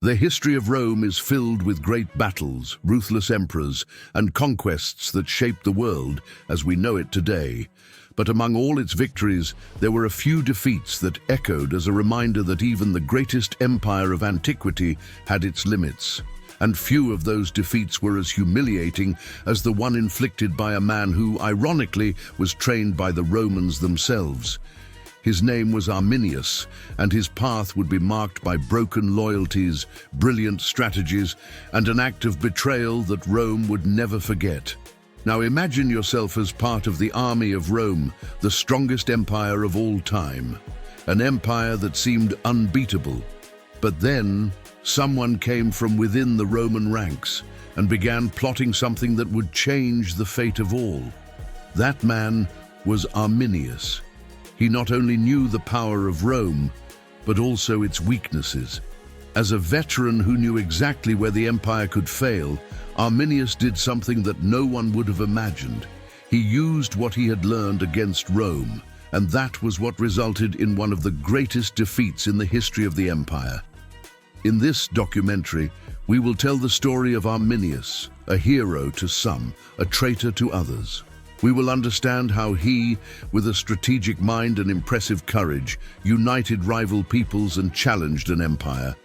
The history of Rome is filled with great battles, ruthless emperors, and conquests that shaped the world as we know it today. But among all its victories, there were a few defeats that echoed as a reminder that even the greatest empire of antiquity had its limits. And few of those defeats were as humiliating as the one inflicted by a man who, ironically, was trained by the Romans themselves. His name was Arminius, and his path would be marked by broken loyalties, brilliant strategies, and an act of betrayal that Rome would never forget. Now imagine yourself as part of the army of Rome, the strongest empire of all time. An empire that seemed unbeatable. But then, someone came from within the Roman ranks and began plotting something that would change the fate of all. That man was Arminius. He not only knew the power of Rome, but also its weaknesses. As a veteran who knew exactly where the empire could fail, Arminius did something that no one would have imagined. He used what he had learned against Rome, and that was what resulted in one of the greatest defeats in the history of the empire. In this documentary, we will tell the story of Arminius, a hero to some, a traitor to others. We will understand how he, with a strategic mind and impressive courage, united rival peoples and challenged an empire.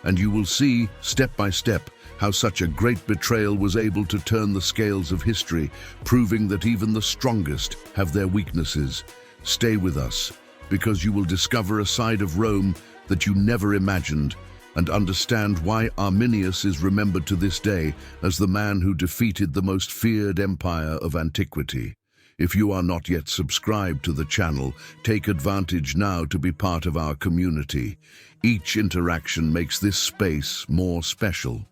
And you will see, step by step, how such a great betrayal was able to turn the scales of history, proving that even the strongest have their weaknesses. Stay with us, because you will discover a side of Rome that you never imagined, and understand why Arminius is remembered to this day as the man who defeated the most feared empire of antiquity. If you are not yet subscribed to the channel, take advantage now to be part of our community. Each interaction makes this space more special.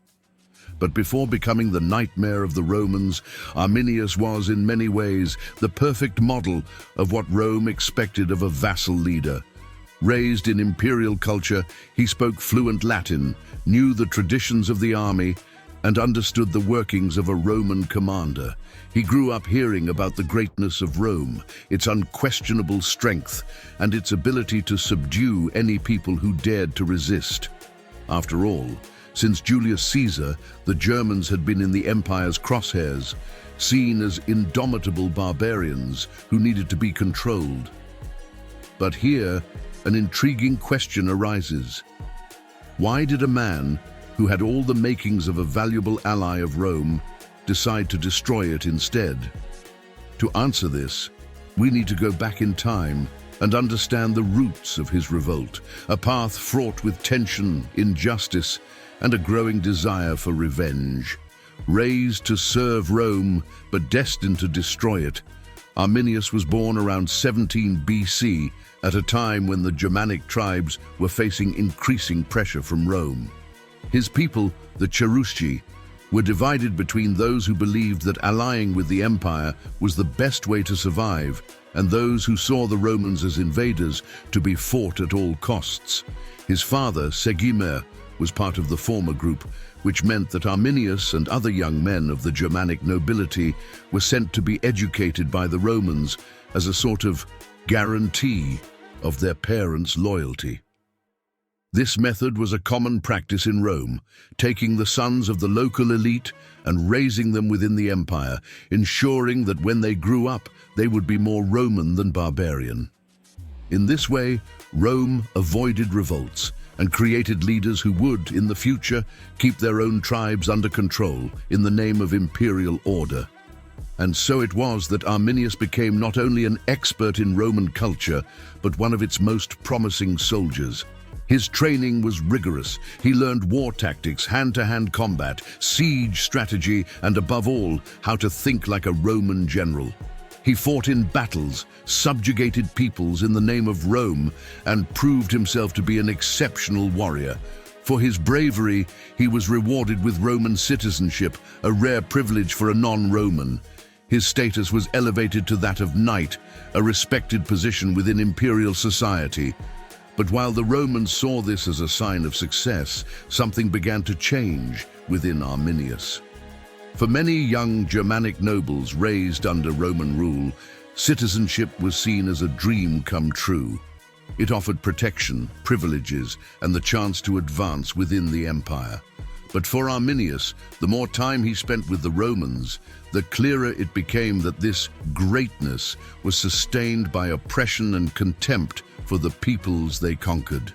But before becoming the nightmare of the Romans, Arminius was, in many ways, the perfect model of what Rome expected of a vassal leader. Raised in imperial culture, he spoke fluent Latin, knew the traditions of the army, and understood the workings of a Roman commander. He grew up hearing about the greatness of Rome, its unquestionable strength, and its ability to subdue any people who dared to resist. After all, since Julius Caesar, the Germans had been in the empire's crosshairs, seen as indomitable barbarians who needed to be controlled. But here, an intriguing question arises. Why did a man who had all the makings of a valuable ally of Rome decide to destroy it instead? To answer this, we need to go back in time and understand the roots of his revolt, a path fraught with tension, injustice, and a growing desire for revenge. Raised to serve Rome, but destined to destroy it, Arminius was born around 17 BC, at a time when the Germanic tribes were facing increasing pressure from Rome. His people, the Cherusci, were divided between those who believed that allying with the empire was the best way to survive, and those who saw the Romans as invaders to be fought at all costs. His father, Segimer, was part of the former group, which meant that Arminius and other young men of the Germanic nobility were sent to be educated by the Romans as a sort of guarantee of their parents' loyalty. This method was a common practice in Rome, taking the sons of the local elite and raising them within the empire, ensuring that when they grew up, they would be more Roman than barbarian. In this way, Rome avoided revolts and created leaders who would, in the future, keep their own tribes under control in the name of imperial order. And so it was that Arminius became not only an expert in Roman culture, but one of its most promising soldiers. His training was rigorous. He learned war tactics, hand-to-hand combat, siege strategy, and above all, how to think like a Roman general. He fought in battles, subjugated peoples in the name of Rome, and proved himself to be an exceptional warrior. For his bravery, he was rewarded with Roman citizenship, a rare privilege for a non-Roman. His status was elevated to that of knight, a respected position within imperial society. But while the Romans saw this as a sign of success, something began to change within Arminius. For many young Germanic nobles raised under Roman rule, citizenship was seen as a dream come true. It offered protection, privileges, and the chance to advance within the empire. But for Arminius, the more time he spent with the Romans, the clearer it became that this greatness was sustained by oppression and contempt for the peoples they conquered.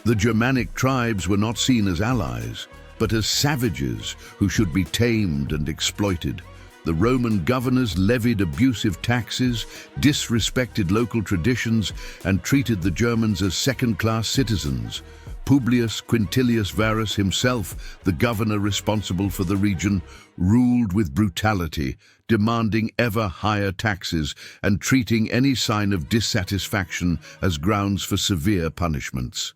The Germanic tribes were not seen as allies, but as savages who should be tamed and exploited. The Roman governors levied abusive taxes, disrespected local traditions, and treated the Germans as second-class citizens. Publius Quintilius Varus himself, the governor responsible for the region, ruled with brutality, demanding ever higher taxes and treating any sign of dissatisfaction as grounds for severe punishments.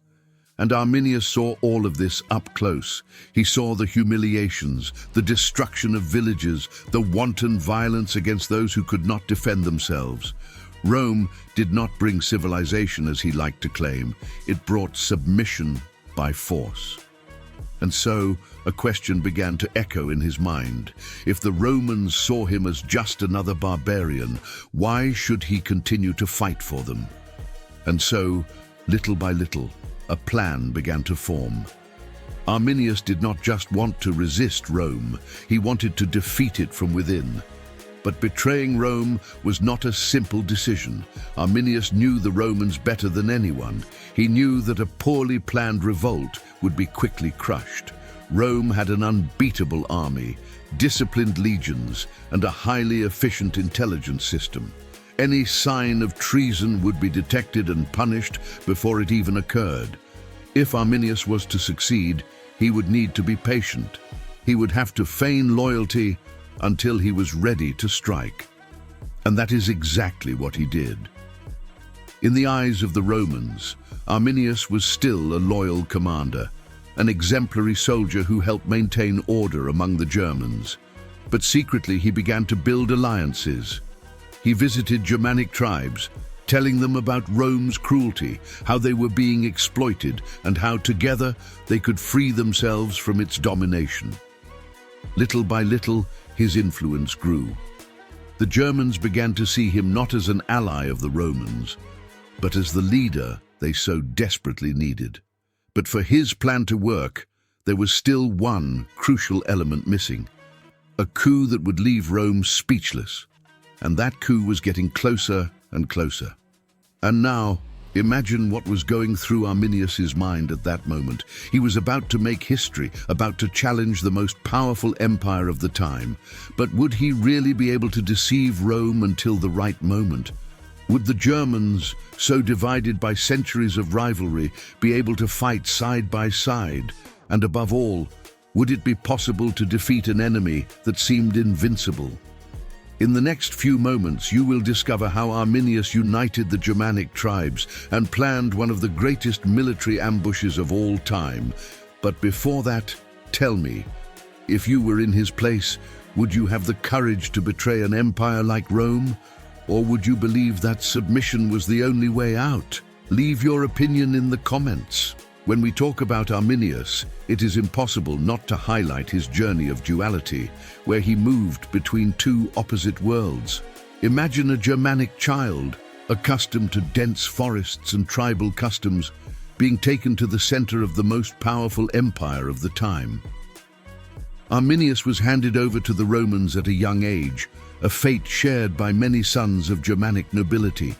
And Arminius saw all of this up close. He saw the humiliations, the destruction of villages, the wanton violence against those who could not defend themselves. Rome did not bring civilization as he liked to claim. It brought submission by force. And so a question began to echo in his mind. If the Romans saw him as just another barbarian, why should he continue to fight for them? And so, little by little, a plan began to form. Arminius did not just want to resist Rome, he wanted to defeat it from within. But betraying Rome was not a simple decision. Arminius knew the Romans better than anyone. He knew that a poorly planned revolt would be quickly crushed. Rome had an unbeatable army, disciplined legions, and a highly efficient intelligence system. Any sign of treason would be detected and punished before it even occurred. If Arminius was to succeed, he would need to be patient. He would have to feign loyalty until he was ready to strike. And that is exactly what he did. In the eyes of the Romans, Arminius was still a loyal commander, an exemplary soldier who helped maintain order among the Germans. But secretly he began to build alliances. He visited Germanic tribes, telling them about Rome's cruelty, how they were being exploited, and how together they could free themselves from its domination. Little by little, his influence grew. The Germans began to see him not as an ally of the Romans, but as the leader they so desperately needed. But for his plan to work, there was still one crucial element missing: a coup that would leave Rome speechless. And that coup was getting closer and closer. And now, imagine what was going through Arminius's mind at that moment. He was about to make history, about to challenge the most powerful empire of the time. But would he really be able to deceive Rome until the right moment? Would the Germans, so divided by centuries of rivalry, be able to fight side by side? And above all, would it be possible to defeat an enemy that seemed invincible? In the next few moments, you will discover how Arminius united the Germanic tribes and planned one of the greatest military ambushes of all time. But before that, tell me, if you were in his place, would you have the courage to betray an empire like Rome? Or would you believe that submission was the only way out? Leave your opinion in the comments. When we talk about Arminius, it is impossible not to highlight his journey of duality, where he moved between two opposite worlds. Imagine a Germanic child, accustomed to dense forests and tribal customs, being taken to the center of the most powerful empire of the time. Arminius was handed over to the Romans at a young age, a fate shared by many sons of Germanic nobility.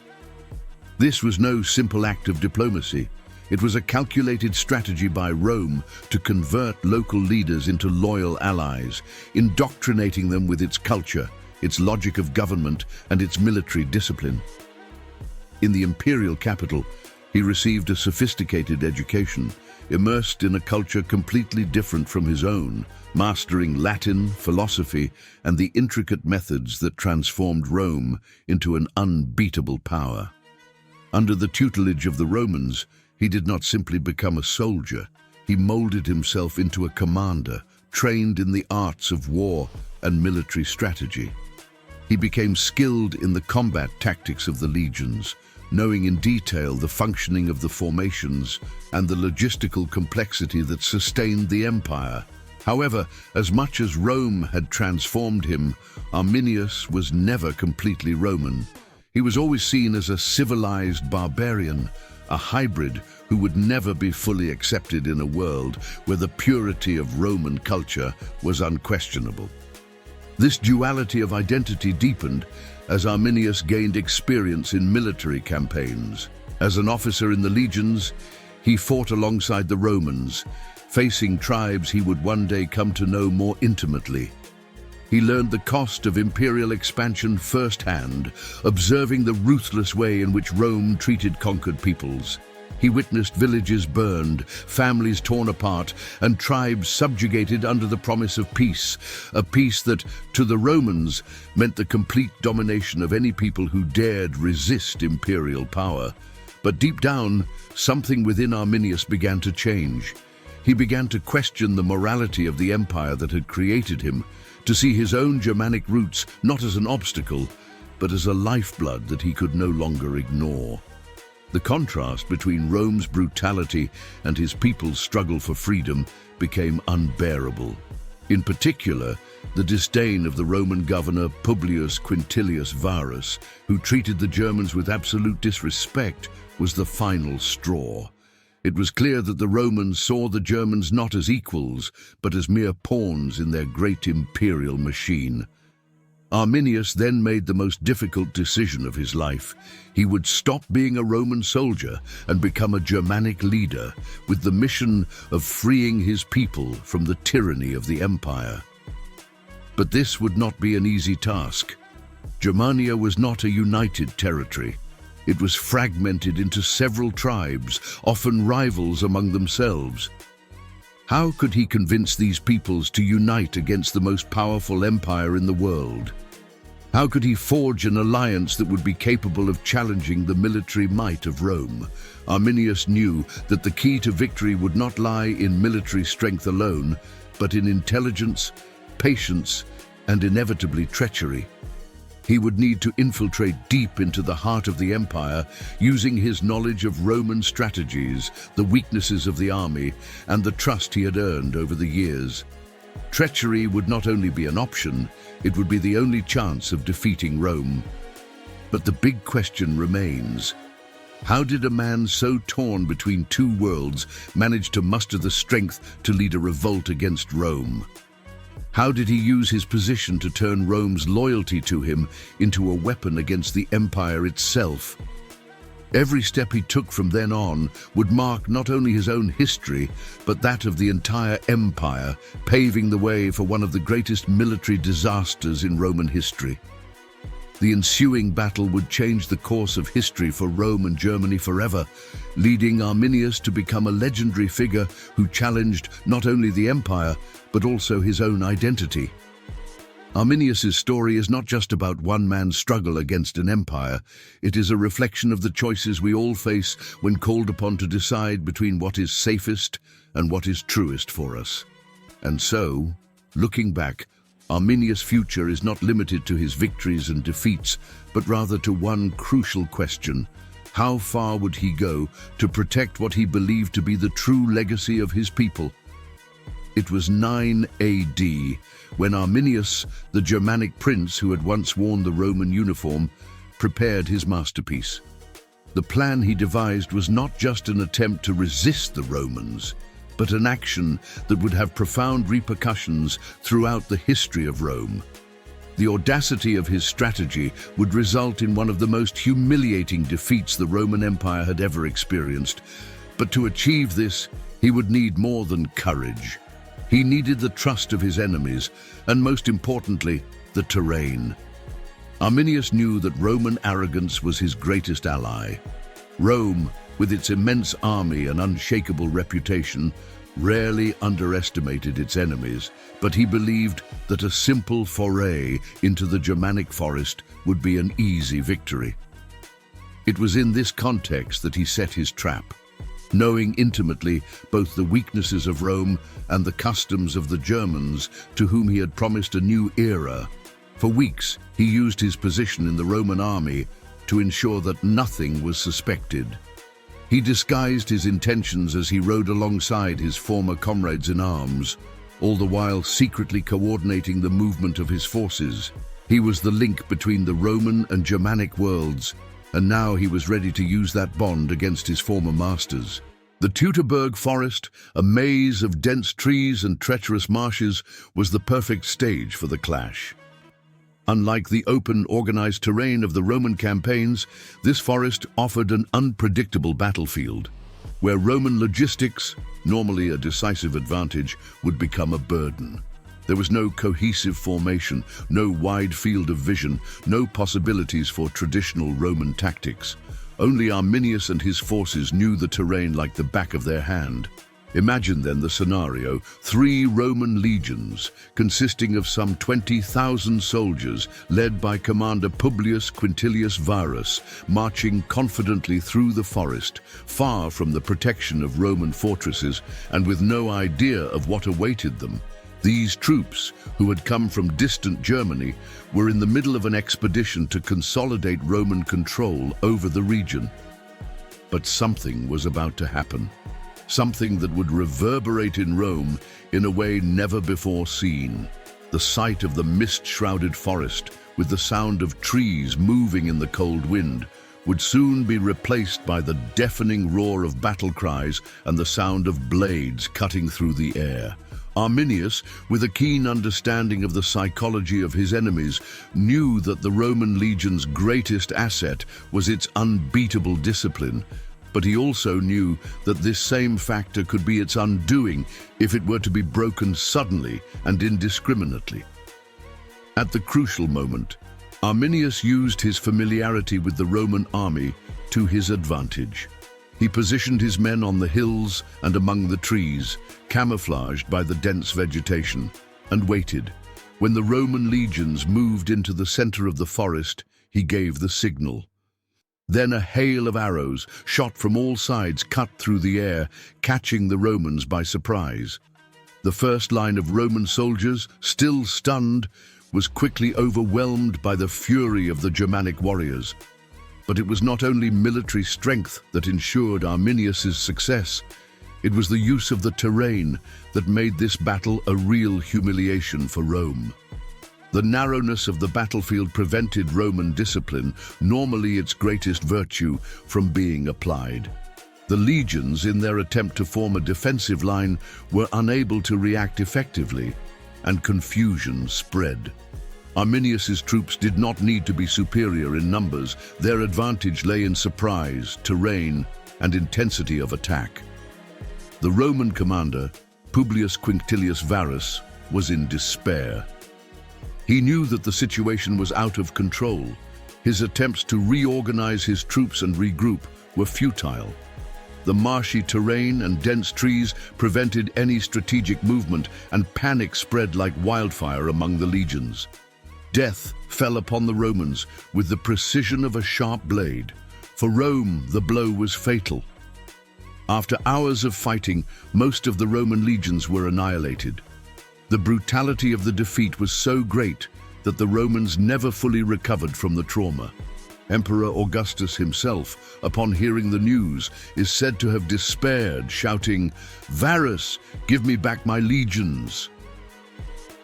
This was no simple act of diplomacy. It was a calculated strategy by Rome to convert local leaders into loyal allies, indoctrinating them with its culture, its logic of government, and its military discipline. In the imperial capital, he received a sophisticated education, immersed in a culture completely different from his own, mastering Latin, philosophy, and the intricate methods that transformed Rome into an unbeatable power. Under the tutelage of the Romans, he did not simply become a soldier. He molded himself into a commander, trained in the arts of war and military strategy. He became skilled in the combat tactics of the legions, knowing in detail the functioning of the formations and the logistical complexity that sustained the empire. However, as much as Rome had transformed him, Arminius was never completely Roman. He was always seen as a civilized barbarian, a hybrid who would never be fully accepted in a world where the purity of Roman culture was unquestionable. This duality of identity deepened as Arminius gained experience in military campaigns. As an officer in the legions, he fought alongside the Romans, facing tribes he would one day come to know more intimately. He learned the cost of imperial expansion firsthand, observing the ruthless way in which Rome treated conquered peoples. He witnessed villages burned, families torn apart, and tribes subjugated under the promise of peace, a peace that, to the Romans, meant the complete domination of any people who dared resist imperial power. But deep down, something within Arminius began to change. He began to question the morality of the empire that had created him, to see his own Germanic roots not as an obstacle, but as a lifeblood that he could no longer ignore. The contrast between Rome's brutality and his people's struggle for freedom became unbearable. In particular, the disdain of the Roman governor Publius Quintilius Varus, who treated the Germans with absolute disrespect, was the final straw. It was clear that the Romans saw the Germans not as equals, but as mere pawns in their great imperial machine. Arminius then made the most difficult decision of his life. He would stop being a Roman soldier and become a Germanic leader, with the mission of freeing his people from the tyranny of the empire. But this would not be an easy task. Germania was not a united territory. It was fragmented into several tribes, often rivals among themselves. How could he convince these peoples to unite against the most powerful empire in the world? How could he forge an alliance that would be capable of challenging the military might of Rome? Arminius knew that the key to victory would not lie in military strength alone, but in intelligence, patience, and inevitably treachery. He would need to infiltrate deep into the heart of the empire, using his knowledge of Roman strategies, the weaknesses of the army, and the trust he had earned over the years. Treachery would not only be an option, it would be the only chance of defeating Rome. But the big question remains: how did a man so torn between two worlds manage to muster the strength to lead a revolt against Rome? How did he use his position to turn Rome's loyalty to him into a weapon against the empire itself? Every step he took from then on would mark not only his own history, but that of the entire empire, paving the way for one of the greatest military disasters in Roman history. The ensuing battle would change the course of history for Rome and Germany forever, leading Arminius to become a legendary figure who challenged not only the empire, but also his own identity. Arminius's story is not just about one man's struggle against an empire. It is a reflection of the choices we all face when called upon to decide between what is safest and what is truest for us. And so, looking back, Arminius' future is not limited to his victories and defeats, but rather to one crucial question: how far would he go to protect what he believed to be the true legacy of his people? It was 9 AD when Arminius, the Germanic prince who had once worn the Roman uniform, prepared his masterpiece. The plan he devised was not just an attempt to resist the Romans, but an action that would have profound repercussions throughout the history of Rome. The audacity of his strategy would result in one of the most humiliating defeats the Roman Empire had ever experienced. But to achieve this, he would need more than courage. He needed the trust of his enemies, and most importantly, the terrain. Arminius knew that Roman arrogance was his greatest ally. Rome, with its immense army and unshakable reputation, rarely underestimated its enemies, but he believed that a simple foray into the Germanic forest would be an easy victory. It was in this context that he set his trap. Knowing intimately both the weaknesses of Rome and the customs of the Germans, to whom he had promised a new era, for weeks he used his position in the Roman army to ensure that nothing was suspected. He disguised his intentions as he rode alongside his former comrades in arms, all the while secretly coordinating the movement of his forces. He was the link between the Roman and Germanic worlds, and now he was ready to use that bond against his former masters. The Teutoburg Forest, a maze of dense trees and treacherous marshes, was the perfect stage for the clash. Unlike the open, organized terrain of the Roman campaigns, this forest offered an unpredictable battlefield, where Roman logistics, normally a decisive advantage, would become a burden. There was no cohesive formation, no wide field of vision, no possibilities for traditional Roman tactics. Only Arminius and his forces knew the terrain like the back of their hand. Imagine then the scenario: 3 Roman legions, consisting of some 20,000 soldiers, led by Commander Publius Quintilius Varus, marching confidently through the forest, far from the protection of Roman fortresses and with no idea of what awaited them. These troops, who had come from distant Germany, were in the middle of an expedition to consolidate Roman control over the region. But something was about to happen. Something that would reverberate in Rome in a way never before seen. The sight of the mist-shrouded forest, with the sound of trees moving in the cold wind, would soon be replaced by the deafening roar of battle cries and the sound of blades cutting through the air. Arminius, with a keen understanding of the psychology of his enemies, knew that the Roman legion's greatest asset was its unbeatable discipline. But he also knew that this same factor could be its undoing if it were to be broken suddenly and indiscriminately. At the crucial moment, Arminius used his familiarity with the Roman army to his advantage. He positioned his men on the hills and among the trees, camouflaged by the dense vegetation, and waited. When the Roman legions moved into the center of the forest, he gave the signal. Then a hail of arrows, shot from all sides, cut through the air, catching the Romans by surprise. The first line of Roman soldiers, still stunned, was quickly overwhelmed by the fury of the Germanic warriors. But it was not only military strength that ensured Arminius's success. It was the use of the terrain that made this battle a real humiliation for Rome. The narrowness of the battlefield prevented Roman discipline, normally its greatest virtue, from being applied. The legions, in their attempt to form a defensive line, were unable to react effectively, and confusion spread. Arminius's troops did not need to be superior in numbers. Their advantage lay in surprise, terrain, and intensity of attack. The Roman commander, Publius Quintilius Varus, was in despair. He knew that the situation was out of control. His attempts to reorganize his troops and regroup were futile. The marshy terrain and dense trees prevented any strategic movement, and panic spread like wildfire among the legions. Death fell upon the Romans with the precision of a sharp blade. For Rome, the blow was fatal. After hours of fighting, most of the Roman legions were annihilated. The brutality of the defeat was so great that the Romans never fully recovered from the trauma. Emperor Augustus himself, upon hearing the news, is said to have despaired, shouting, "Varus, give me back my legions!"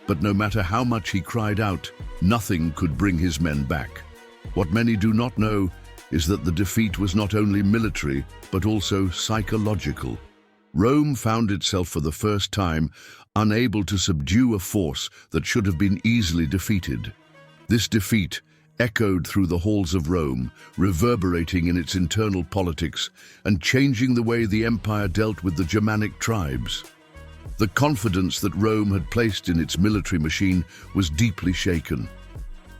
But no matter how much he cried out, nothing could bring his men back. What many do not know is that the defeat was not only military, but also psychological. Rome found itself for the first time unable to subdue a force that should have been easily defeated. This defeat echoed through the halls of Rome, reverberating in its internal politics and changing the way the empire dealt with the Germanic tribes. The confidence that Rome had placed in its military machine was deeply shaken.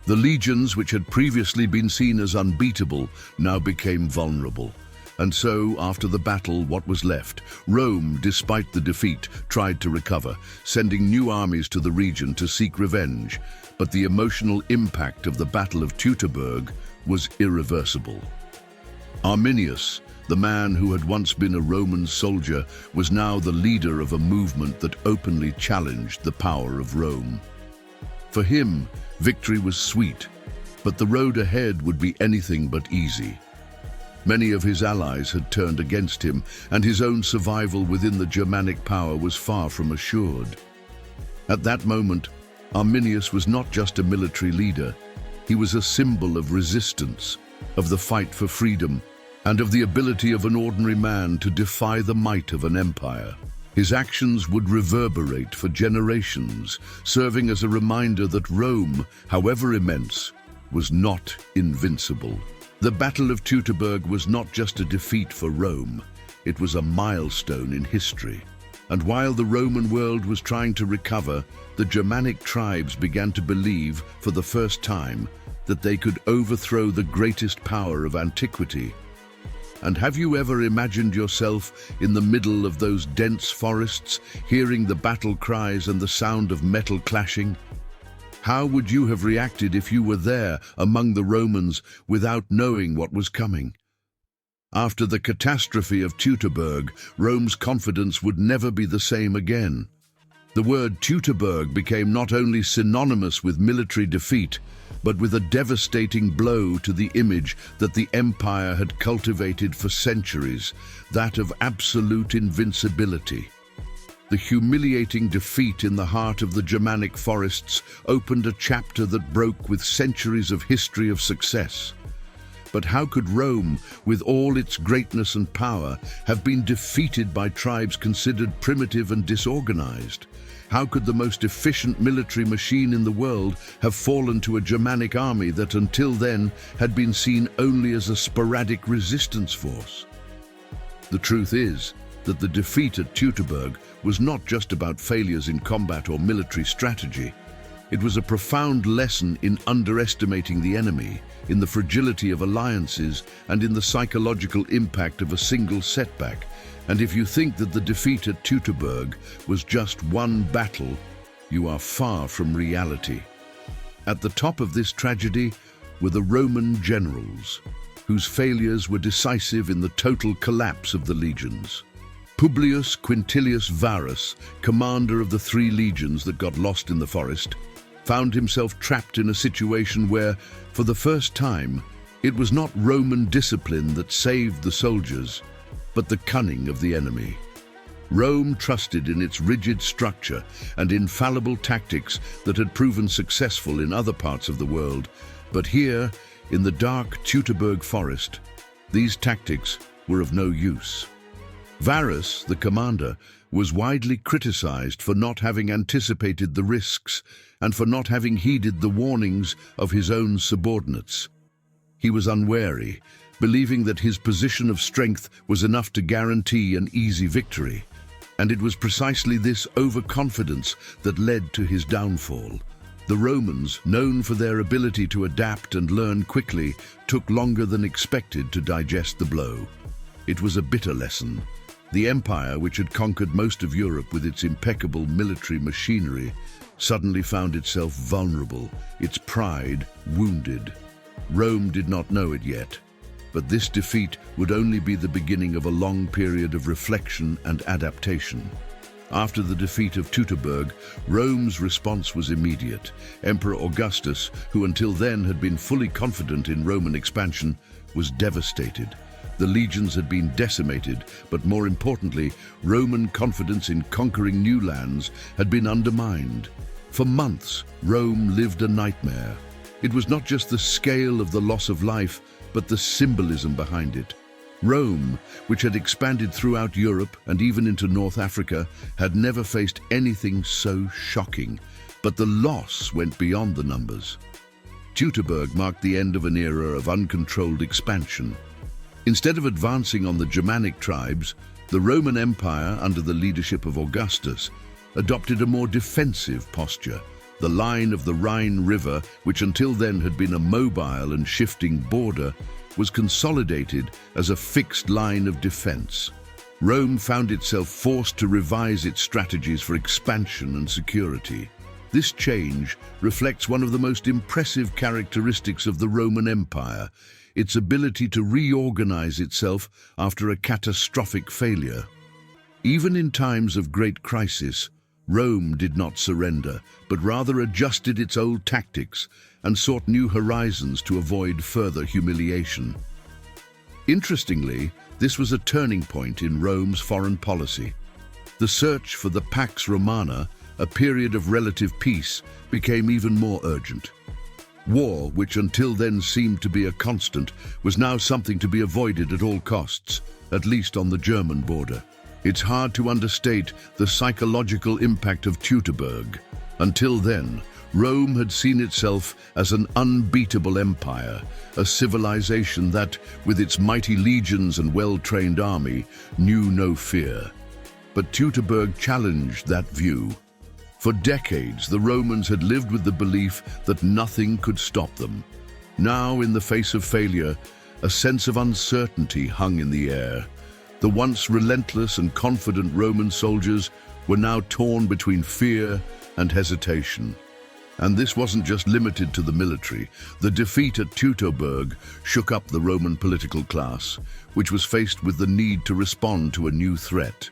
The legions, which had previously been seen as unbeatable, now became vulnerable. And so, after the battle, what was left? Rome, despite the defeat, tried to recover, sending new armies to the region to seek revenge. But the emotional impact of the Battle of Teutoburg was irreversible. Arminius, the man who had once been a Roman soldier, was now the leader of a movement that openly challenged the power of Rome. For him, victory was sweet, but the road ahead would be anything but easy. Many of his allies had turned against him, and his own survival within the Germanic power was far from assured. At that moment, Arminius was not just a military leader, he was a symbol of resistance, of the fight for freedom, and of the ability of an ordinary man to defy the might of an empire. His actions would reverberate for generations, serving as a reminder that Rome, however immense, was not invincible. The Battle of Teutoburg was not just a defeat for Rome, it was a milestone in history. And while the Roman world was trying to recover, the Germanic tribes began to believe, for the first time, that they could overthrow the greatest power of antiquity. And have you ever imagined yourself in the middle of those dense forests, hearing the battle cries and the sound of metal clashing? How would you have reacted if you were there among the Romans without knowing what was coming? After the catastrophe of Teutoburg, Rome's confidence would never be the same again. The word Teutoburg became not only synonymous with military defeat, but with a devastating blow to the image that the empire had cultivated for centuries, that of absolute invincibility. The humiliating defeat in the heart of the Germanic forests opened a chapter that broke with centuries of history of success. But how could Rome, with all its greatness and power, have been defeated by tribes considered primitive and disorganized? How could the most efficient military machine in the world have fallen to a Germanic army that until then had been seen only as a sporadic resistance force? The truth is that the defeat at Teutoburg was not just about failures in combat or military strategy. It was a profound lesson in underestimating the enemy, in the fragility of alliances, and in the psychological impact of a single setback. And if you think that the defeat at Teutoburg was just one battle, you are far from reality. At the top of this tragedy were the Roman generals, whose failures were decisive in the total collapse of the legions. Publius Quintilius Varus, commander of the 3 legions that got lost in the forest, found himself trapped in a situation where, for the first time, it was not Roman discipline that saved the soldiers, but the cunning of the enemy. Rome trusted in its rigid structure and infallible tactics that had proven successful in other parts of the world, but here, in the dark Teutoburg Forest, these tactics were of no use. Varus, the commander, was widely criticized for not having anticipated the risks and for not having heeded the warnings of his own subordinates. He was unwary, believing that his position of strength was enough to guarantee an easy victory. And it was precisely this overconfidence that led to his downfall. The Romans, known for their ability to adapt and learn quickly, took longer than expected to digest the blow. It was a bitter lesson. The empire, which had conquered most of Europe with its impeccable military machinery, suddenly found itself vulnerable, its pride wounded. Rome did not know it yet, but this defeat would only be the beginning of a long period of reflection and adaptation. After the defeat of Teutoburg, Rome's response was immediate. Emperor Augustus, who until then had been fully confident in Roman expansion, was devastated. The legions had been decimated, but more importantly, Roman confidence in conquering new lands had been undermined. For months, Rome lived a nightmare. It was not just the scale of the loss of life, but the symbolism behind it. Rome, which had expanded throughout Europe and even into North Africa, had never faced anything so shocking. But the loss went beyond the numbers. Teutoburg marked the end of an era of uncontrolled expansion. Instead of advancing on the Germanic tribes, the Roman Empire, under the leadership of Augustus, adopted a more defensive posture. The line of the Rhine River, which until then had been a mobile and shifting border, was consolidated as a fixed line of defense. Rome found itself forced to revise its strategies for expansion and security. This change reflects one of the most impressive characteristics of the Roman Empire, its ability to reorganize itself after a catastrophic failure. Even in times of great crisis, Rome did not surrender, but rather adjusted its old tactics and sought new horizons to avoid further humiliation. Interestingly, this was a turning point in Rome's foreign policy. The search for the Pax Romana, a period of relative peace became even more urgent. War, which until then seemed to be a constant, was now something to be avoided at all costs, at least on the German border. It's hard to understate the psychological impact of Teutoburg. Until then, Rome had seen itself as an unbeatable empire, a civilization that, with its mighty legions and well-trained army, knew no fear. But Teutoburg challenged that view. For decades, the Romans had lived with the belief that nothing could stop them. Now, in the face of failure, a sense of uncertainty hung in the air. The once relentless and confident Roman soldiers were now torn between fear and hesitation. And this wasn't just limited to the military. The defeat at Teutoburg shook up the Roman political class, which was faced with the need to respond to a new threat.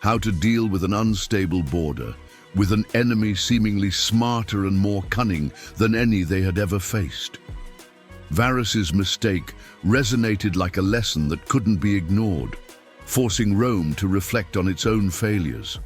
How to deal with an unstable border, with an enemy seemingly smarter and more cunning than any they had ever faced. Varus's mistake resonated like a lesson that couldn't be ignored, forcing Rome to reflect on its own failures.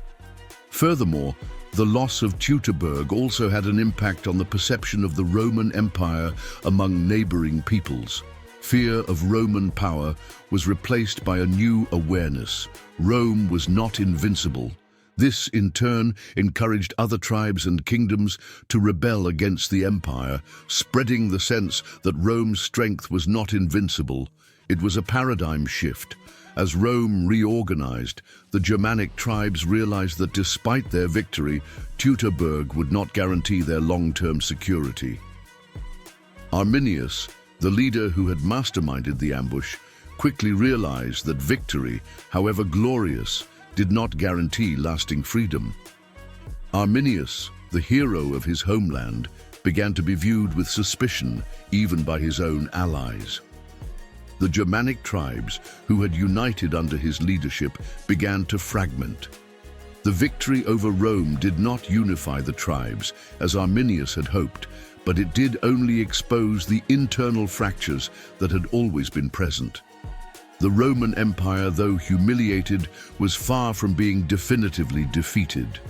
Furthermore, the loss of Teutoburg also had an impact on the perception of the Roman Empire among neighboring peoples. Fear of Roman power was replaced by a new awareness. Rome was not invincible. This, in turn, encouraged other tribes and kingdoms to rebel against the empire, spreading the sense that Rome's strength was not invincible. It was a paradigm shift. As Rome reorganized, the Germanic tribes realized that despite their victory, Teutoburg would not guarantee their long-term security. Arminius, the leader who had masterminded the ambush, quickly realized that victory, however glorious, did not guarantee lasting freedom. Arminius, the hero of his homeland, began to be viewed with suspicion even by his own allies. The Germanic tribes, who had united under his leadership, began to fragment. The victory over Rome did not unify the tribes, as Arminius had hoped, but it did only expose the internal fractures that had always been present. The Roman Empire, though humiliated, was far from being definitively defeated.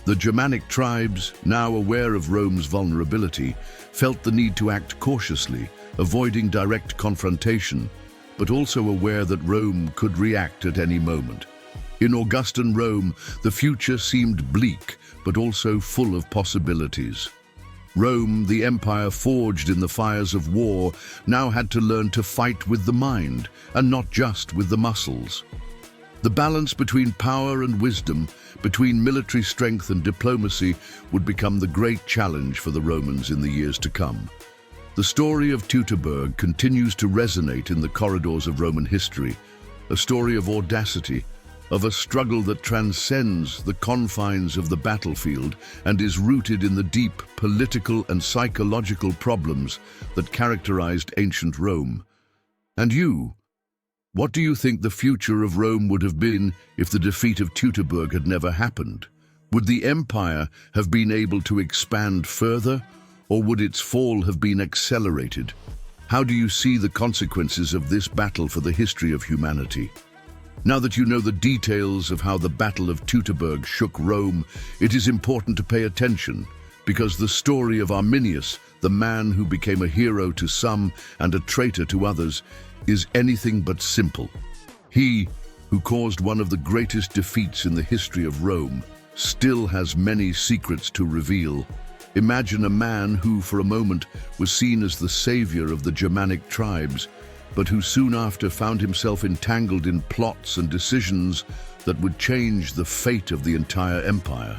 The Germanic tribes, now aware of Rome's vulnerability, felt the need to act cautiously, avoiding direct confrontation, but also aware that Rome could react at any moment. In Augustan Rome, the future seemed bleak, but also full of possibilities. Rome, the empire forged in the fires of war, now had to learn to fight with the mind, and not just with the muscles. The balance between power and wisdom, between military strength and diplomacy, would become the great challenge for the Romans in the years to come. The story of Teutoburg continues to resonate in the corridors of Roman history, a story of audacity, of a struggle that transcends the confines of the battlefield and is rooted in the deep political and psychological problems that characterized ancient Rome. And you, what do you think the future of Rome would have been if the defeat of Teutoburg had never happened? Would the empire have been able to expand further, or would its fall have been accelerated? How do you see the consequences of this battle for the history of humanity? Now that you know the details of how the Battle of Teutoburg shook Rome, it is important to pay attention, because the story of Arminius, the man who became a hero to some and a traitor to others, is anything but simple. He, who caused one of the greatest defeats in the history of Rome, still has many secrets to reveal. Imagine a man who, for a moment, was seen as the savior of the Germanic tribes, but who soon after found himself entangled in plots and decisions that would change the fate of the entire empire.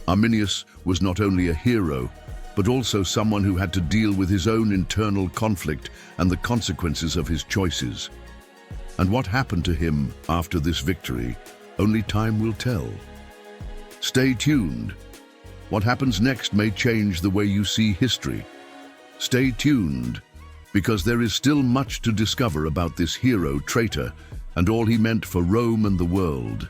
Arminius was not only a hero, but also someone who had to deal with his own internal conflict and the consequences of his choices. And what happened to him after this victory, only time will tell. Stay tuned. What happens next may change the way you see history. Stay tuned, because there is still much to discover about this hero-traitor and all he meant for Rome and the world.